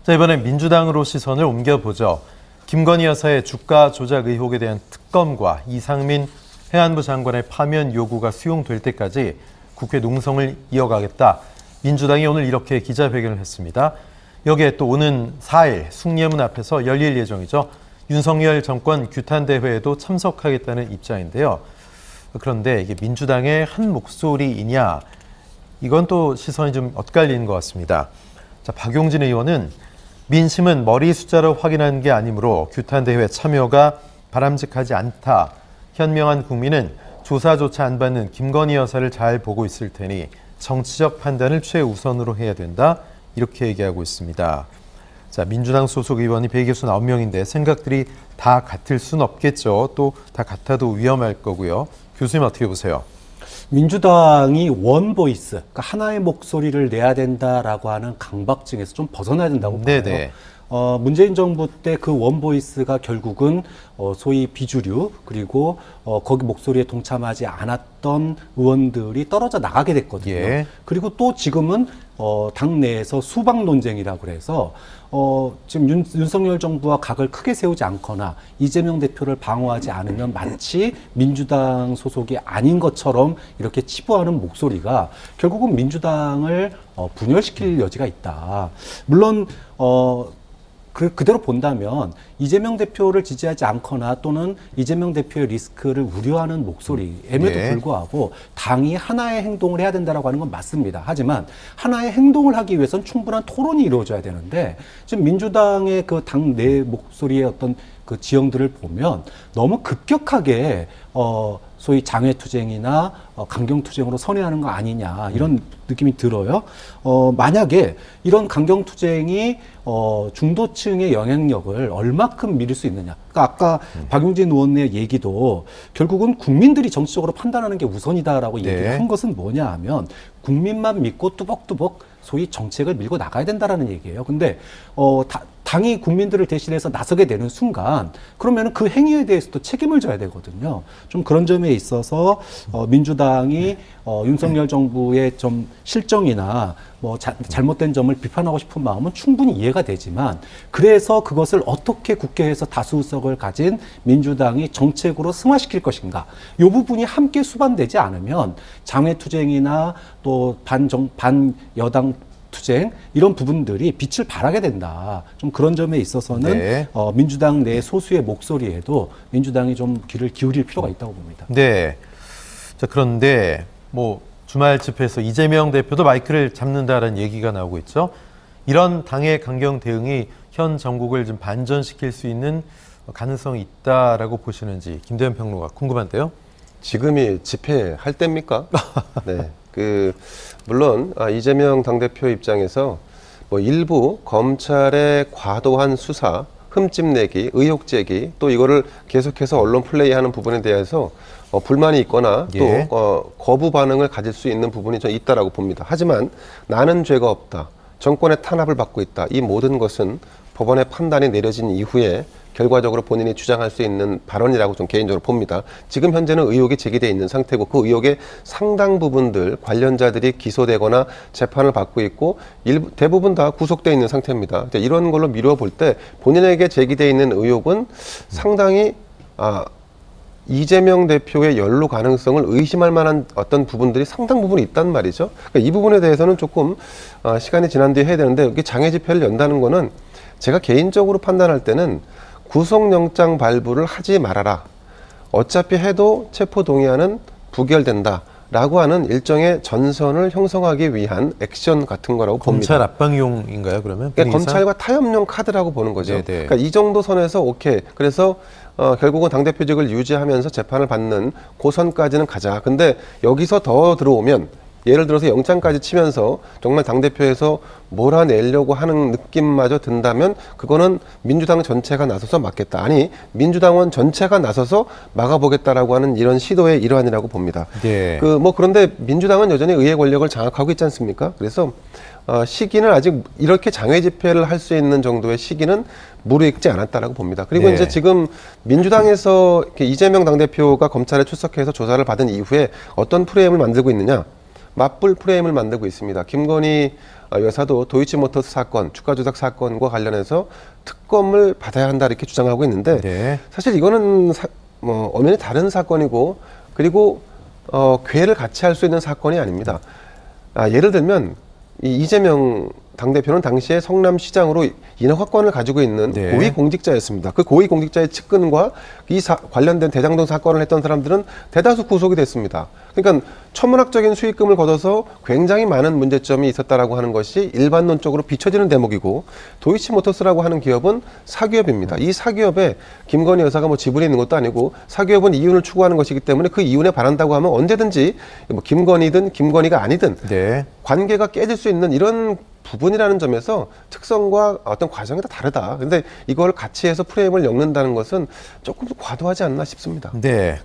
자, 이번엔 민주당으로 시선을 옮겨보죠. 김건희 여사의 주가 조작 의혹에 대한 특검과 이상민 해안부 장관의 파면 요구가 수용될 때까지 국회 농성을 이어가겠다. 민주당이 오늘 이렇게 기자회견을 했습니다. 여기에 또 오는 4일 숭례문 앞에서 열릴 예정이죠. 윤석열 정권 규탄대회에도 참석하겠다는 입장인데요. 그런데 이게 민주당의 한 목소리이냐? 이건 또 시선이 좀 엇갈리는 것 같습니다. 자, 박용진 의원은 민심은 머리 숫자로 확인하는 게 아니므로 규탄대회 참여가 바람직하지 않다. 현명한 국민은 조사조차 안 받는 김건희 여사를 잘 보고 있을 테니 정치적 판단을 최우선으로 해야 된다. 이렇게 얘기하고 있습니다. 자, 민주당 소속 의원이 169명인데 생각들이 다 같을 수는 없겠죠. 또 다 같아도 위험할 거고요. 교수님 어떻게 보세요? 민주당이 원보이스, 그러니까 하나의 목소리를 내야 된다라고 하는 강박증에서 좀 벗어나야 된다고 봐요. 문재인 정부 때 그 원보이스가 결국은 소위 비주류 그리고 거기 목소리에 동참하지 않았던 의원들이 떨어져 나가게 됐거든요. 예. 그리고 또 지금은 당내에서 수박 논쟁이라고 그래서 지금 윤석열 정부와 각을 크게 세우지 않거나 이재명 대표를 방어하지 않으면 마치 민주당 소속이 아닌 것처럼 이렇게 치부하는 목소리가 결국은 민주당을 분열시킬 여지가 있다. 물론 그대로 본다면 이재명 대표를 지지하지 않거나 또는 이재명 대표의 리스크를 우려하는 목소리임에도 불구하고 당이 하나의 행동을 해야 된다라고 하는 건 맞습니다. 하지만 하나의 행동을 하기 위해서는 충분한 토론이 이루어져야 되는데 지금 민주당의 그 당 내 목소리의 어떤 그 지형들을 보면 너무 급격하게 소위 장외투쟁이나 강경투쟁으로 선회하는 거 아니냐 이런 느낌이 들어요. 만약에 이런 강경투쟁이 중도층의 영향력을 얼마큼 미룰 수 있느냐. 그러니까 아까 박용진 의원의 얘기도 결국은 국민들이 정치적으로 판단하는 게 우선이다라고 얘기를 한 것은 뭐냐 하면 국민만 믿고 뚜벅뚜벅 소위 정책을 밀고 나가야 된다라는 얘기예요. 근데 당이 국민들을 대신해서 나서게 되는 순간 그러면 그 행위에 대해서도 책임을 져야 되거든요. 좀 그런 점에 있어서 민주당이 윤석열 정부의 좀 실정이나 뭐 잘못된 점을 비판하고 싶은 마음은 충분히 이해가 되지만 그래서 그것을 어떻게 국회에서 다수석을 가진 민주당이 정책으로 승화시킬 것인가 이 부분이 함께 수반되지 않으면 장외투쟁이나 또 반여당 투쟁 이런 부분들이 빛을 발하게 된다. 좀 그런 점에 있어서는 민주당 내 소수의 목소리에도 민주당이 좀 귀를 기울일 필요가 있다고 봅니다. 네. 자, 그런데 뭐 주말 집회에서 이재명 대표도 마이크를 잡는다라는 얘기가 나오고 있죠. 이런 당의 강경 대응이 현 정국을 좀 반전시킬 수 있는 가능성이 있다라고 보시는지 김대현 평론가 궁금한데요. 지금이 집회할 때입니까? 네. 물론 이재명 당대표 입장에서 뭐 일부 검찰의 과도한 수사, 흠집 내기, 의혹 제기 또 이거를 계속해서 언론 플레이하는 부분에 대해서 불만이 있거나 또 거부 반응을 가질 수 있는 부분이 좀 있다라고 봅니다. 하지만 나는 죄가 없다. 정권의 탄압을 받고 있다. 이 모든 것은 법원의 판단이 내려진 이후에 결과적으로 본인이 주장할 수 있는 발언이라고 좀 개인적으로 봅니다. 지금 현재는 의혹이 제기되어 있는 상태고 그 의혹의 상당 부분들 관련자들이 기소되거나 재판을 받고 있고 대부분 다 구속되어 있는 상태입니다. 이런 걸로 미뤄볼 때 본인에게 제기되어 있는 의혹은 상당히 이재명 대표의 연루 가능성을 의심할 만한 어떤 부분들이 상당 부분 있단 말이죠. 그러니까 이 부분에 대해서는 조금 시간이 지난 뒤에 해야 되는데 여기 장애 집회를 연다는 거는 제가 개인적으로 판단할 때는 구속영장 발부를 하지 말아라. 어차피 해도 체포동의안은 부결된다. 라고 하는 일정의 전선을 형성하기 위한 액션 같은 거라고 봅니다. 검찰 압박용인가요, 그러면? 그러니까 검찰과 타협용 카드라고 보는 거죠. 그러니까 이 정도 선에서 오케이. 그래서 결국은 당대표직을 유지하면서 재판을 받는 그 선까지는 가자. 근데 여기서 더 들어오면 예를 들어서 영장까지 치면서 정말 당대표에서 몰아내려고 하는 느낌마저 든다면 그거는 민주당 전체가 나서서 막겠다. 아니 민주당원 전체가 나서서 막아보겠다라고 하는 이런 시도의 일환이라고 봅니다. 그런데 민주당은 여전히 의회 권력을 장악하고 있지 않습니까? 그래서 시기는 아직 이렇게 장외 집회를 할 수 있는 정도의 시기는 무르익지 않았다라고 봅니다. 그리고 이제 지금 민주당에서 이재명 당대표가 검찰에 출석해서 조사를 받은 이후에 어떤 프레임을 만들고 있느냐? 맞불 프레임을 만들고 있습니다. 김건희 여사도 도이치모터스 사건, 주가 조작 사건과 관련해서 특검을 받아야 한다 이렇게 주장하고 있는데 네. 사실 이거는 엄연히 다른 사건이고 그리고 괴를 같이 할 수 있는 사건이 아닙니다. 예를 들면 이재명 당대표는 당시에 성남시장으로 인허가권을 가지고 있는 네. 고위공직자였습니다. 그 고위공직자의 측근과 관련된 대장동 사건을 했던 사람들은 대다수 구속이 됐습니다. 그러니까 천문학적인 수익금을 거둬서 굉장히 많은 문제점이 있었다라고 하는 것이 일반론적으로 비춰지는 대목이고 도이치모터스라고 하는 기업은 사기업입니다. 이 사기업에 김건희 여사가 뭐 지분이 있는 것도 아니고 사기업은 이윤을 추구하는 것이기 때문에 그 이윤에 반한다고 하면 언제든지 뭐 김건희든 김건희가 아니든 네. 관계가 깨질 수 있는 이런 부분이라는 점에서 특성과 어떤 과정이 다 다르다. 근데 이걸 같이 해서 프레임을 엮는다는 것은 조금 과도하지 않나 싶습니다. 네.